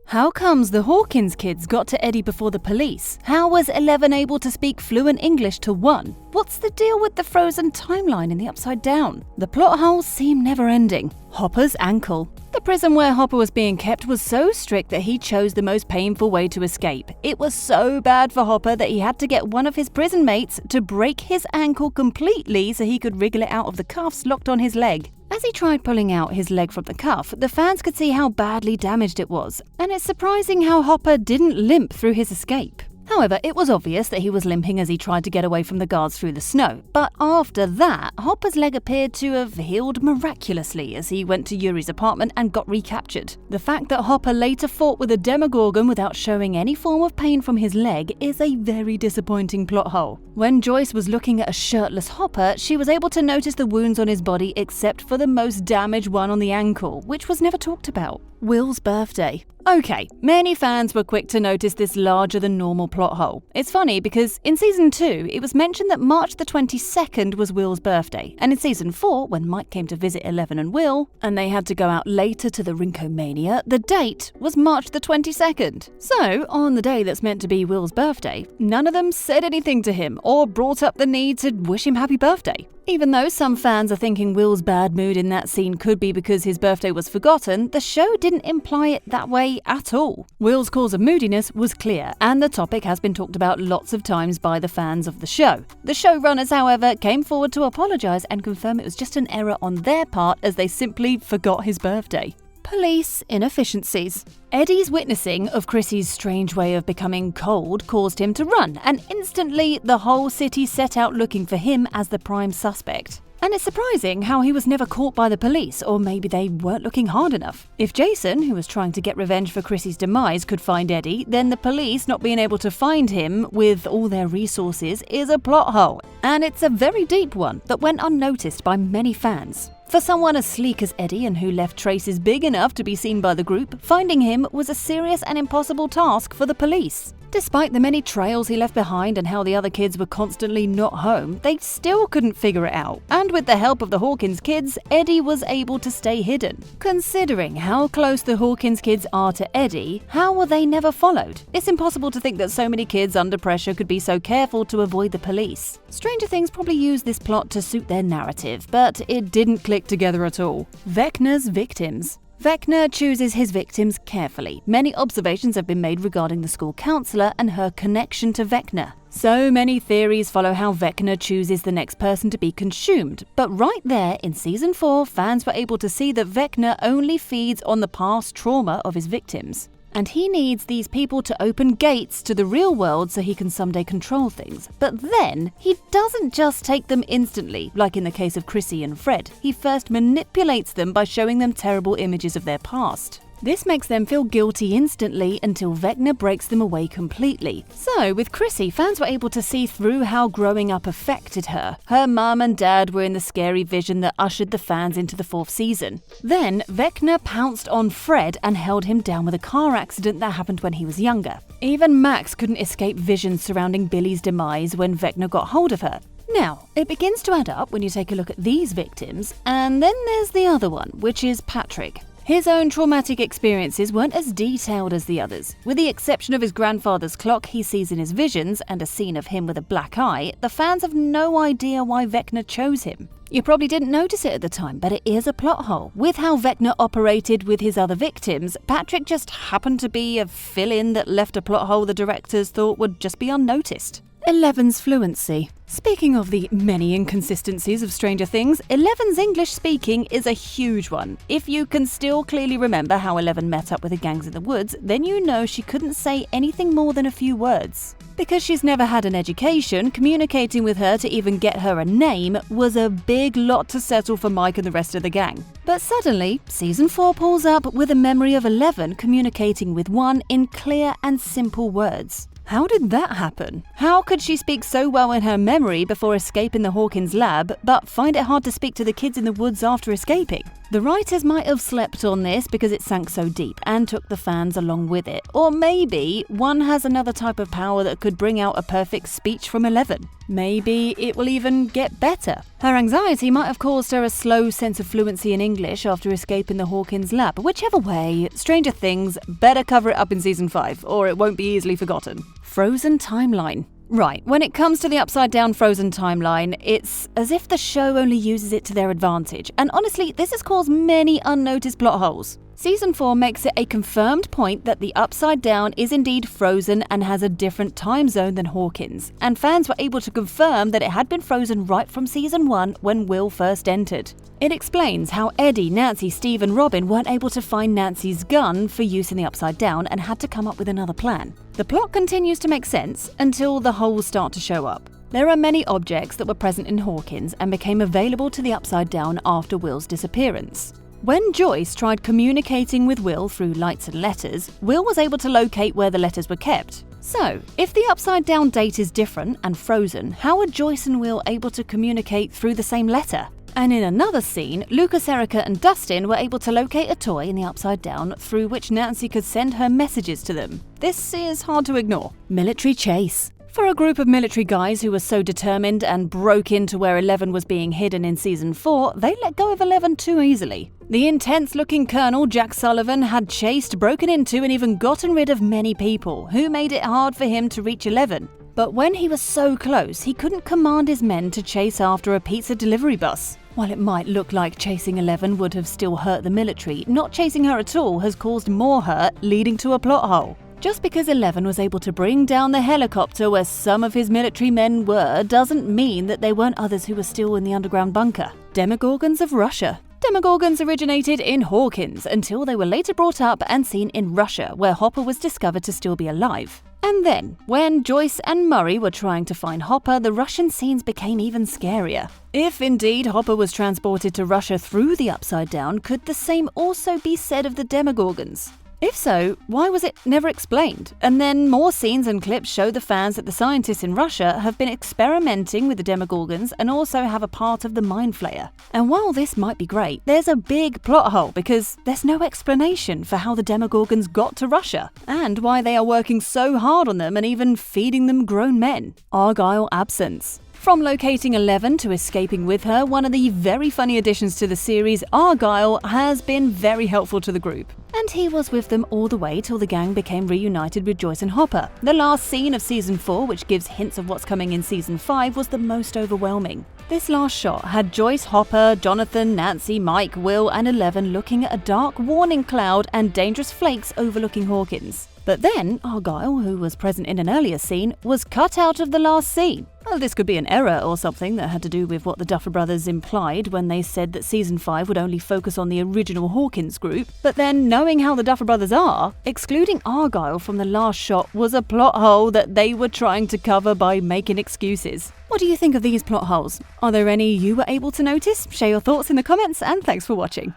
How comes the Hawkins kids got to Eddie before the police? How was 11 able to speak fluent English to 1? What's the deal with the frozen timeline in the Upside Down? The plot holes seem never-ending. Hopper's ankle. The prison where Hopper was being kept was so strict that he chose the most painful way to escape. It was so bad for Hopper that he had to get one of his prison mates to break his ankle completely so he could wriggle it out of the cuffs locked on his leg. As he tried pulling out his leg from the cuff, the fans could see how badly damaged it was, and it's surprising how Hopper didn't limp through his escape. However, it was obvious that he was limping as he tried to get away from the guards through the snow. But after that, Hopper's leg appeared to have healed miraculously as he went to Yuri's apartment and got recaptured. The fact that Hopper later fought with a Demogorgon without showing any form of pain from his leg is a very disappointing plot hole. When Joyce was looking at a shirtless Hopper, she was able to notice the wounds on his body except for the most damaged one on the ankle, which was never talked about. Will's birthday. Okay, many fans were quick to notice this larger-than-normal plot hole. It's funny because in Season 2, it was mentioned that March the 22nd was Will's birthday, and in Season 4, when Mike came to visit Eleven and Will, and they had to go out later to the Rinkomania, the date was March the 22nd. So, on the day that's meant to be Will's birthday, none of them said anything to him or brought up the need to wish him happy birthday. Even though some fans are thinking Will's bad mood in that scene could be because his birthday was forgotten, the show didn't imply it that way at all. Will's cause of moodiness was clear, and the topic has been talked about lots of times by the fans of the show. The showrunners, however, came forward to apologize and confirm it was just an error on their part as they simply forgot his birthday. Police inefficiencies. Eddie's witnessing of Chrissy's strange way of becoming cold caused him to run, and instantly the whole city set out looking for him as the prime suspect. And it's surprising how he was never caught by the police, or maybe they weren't looking hard enough. If Jason, who was trying to get revenge for Chrissy's demise, could find Eddie, then the police not being able to find him with all their resources is a plot hole. And it's a very deep one that went unnoticed by many fans. For someone as sleek as Eddie and who left traces big enough to be seen by the group, finding him was a serious and impossible task for the police. Despite the many trails he left behind and how the other kids were constantly not home, they still couldn't figure it out. And with the help of the Hawkins kids, Eddie was able to stay hidden. Considering how close the Hawkins kids are to Eddie, how were they never followed? It's impossible to think that so many kids under pressure could be so careful to avoid the police. Stranger Things probably used this plot to suit their narrative, but it didn't click together at all. Wekner's victims. Wekner chooses his victims carefully. Many observations have been made regarding the school counselor and her connection to Wekner. So many theories follow how Wekner chooses the next person to be consumed. But right there, in Season 4, fans were able to see that Wekner only feeds on the past trauma of his victims. And he needs these people to open gates to the real world so he can someday control things. But then, he doesn't just take them instantly, like in the case of Chrissy and Fred. He first manipulates them by showing them terrible images of their past. This makes them feel guilty instantly until Wekner breaks them away completely. So, with Chrissy, fans were able to see through how growing up affected her. Her mum and dad were in the scary vision that ushered the fans into the 4th season. Then, Wekner pounced on Fred and held him down with a car accident that happened when he was younger. Even Max couldn't escape visions surrounding Billy's demise when Wekner got hold of her. Now, it begins to add up when you take a look at these victims, and then there's the other one, which is Patrick. His own traumatic experiences weren't as detailed as the others. With the exception of his grandfather's clock he sees in his visions and a scene of him with a black eye, the fans have no idea why Wekner chose him. You probably didn't notice it at the time, but it is a plot hole. With how Wekner operated with his other victims, Patrick just happened to be a fill-in that left a plot hole the directors thought would just be unnoticed. Eleven's fluency. Speaking of the many inconsistencies of Stranger Things, Eleven's English speaking is a huge one. If you can still clearly remember how Eleven met up with the gangs in the woods, then you know she couldn't say anything more than a few words. Because she's never had an education, communicating with her to even get her a name was a big lot to settle for Mike and the rest of the gang. But suddenly, Season 4 pulls up with a memory of Eleven communicating with one in clear and simple words. How did that happen? How could she speak so well in her memory before escaping the Hawkins lab, but find it hard to speak to the kids in the woods after escaping? The writers might have slept on this because it sank so deep and took the fans along with it. Or maybe one has another type of power that could bring out a perfect speech from 11. Maybe it will even get better. Her anxiety might have caused her a slow sense of fluency in English after escaping the Hawkins lab. Whichever way, Stranger Things better cover it up in season 5 or it won't be easily forgotten. Frozen timeline. Right, when it comes to the upside-down frozen timeline, it's as if the show only uses it to their advantage, and honestly, this has caused many unnoticed plot holes. Season 4 makes it a confirmed point that the Upside Down is indeed frozen and has a different time zone than Hawkins, and fans were able to confirm that it had been frozen right from Season 1 when Will first entered. It explains how Eddie, Nancy, Steve and Robin weren't able to find Nancy's gun for use in the Upside Down and had to come up with another plan. The plot continues to make sense until the holes start to show up. There are many objects that were present in Hawkins and became available to the Upside Down after Will's disappearance. When Joyce tried communicating with Will through lights and letters, Will was able to locate where the letters were kept. So, if the Upside Down date is different and frozen, how are Joyce and Will able to communicate through the same letter? And in another scene, Lucas, Erica and Dustin were able to locate a toy in the Upside Down through which Nancy could send her messages to them. This is hard to ignore. Military chase. For a group of military guys who were so determined and broke into where 11 was being hidden in Season 4, they let go of 11 too easily. The intense-looking Colonel Jack Sullivan had chased, broken into and even gotten rid of many people, who made it hard for him to reach 11. But when he was so close, he couldn't command his men to chase after a pizza delivery bus. While it might look like chasing 11 would have still hurt the military, not chasing her at all has caused more hurt, leading to a plot hole. Just because 11 was able to bring down the helicopter where some of his military men were doesn't mean that there weren't others who were still in the underground bunker. Demogorgons of Russia. Demogorgons originated in Hawkins until they were later brought up and seen in Russia, where Hopper was discovered to still be alive. And then, when Joyce and Murray were trying to find Hopper, the Russian scenes became even scarier. If indeed Hopper was transported to Russia through the Upside Down, could the same also be said of the Demogorgons? If so, why was it never explained? And then more scenes and clips show the fans that the scientists in Russia have been experimenting with the Demogorgons and also have a part of the Mind Flayer. And while this might be great, there's a big plot hole because there's no explanation for how the Demogorgons got to Russia and why they are working so hard on them and even feeding them grown men. Argyle absence. From locating 11 to escaping with her, one of the very funny additions to the series, Argyle, has been very helpful to the group. And he was with them all the way till the gang became reunited with Joyce and Hopper. The last scene of Season 4, which gives hints of what's coming in Season 5, was the most overwhelming. This last shot had Joyce, Hopper, Jonathan, Nancy, Mike, Will and 11 looking at a dark warning cloud and dangerous flakes overlooking Hawkins. But then, Argyle, who was present in an earlier scene, was cut out of the last scene. Well, this could be an error or something that had to do with what the Duffer Brothers implied when they said that Season 5 would only focus on the original Hawkins group. But then, knowing how the Duffer Brothers are, excluding Argyle from the last shot was a plot hole that they were trying to cover by making excuses. What do you think of these plot holes? Are there any you were able to notice? Share your thoughts in the comments and thanks for watching.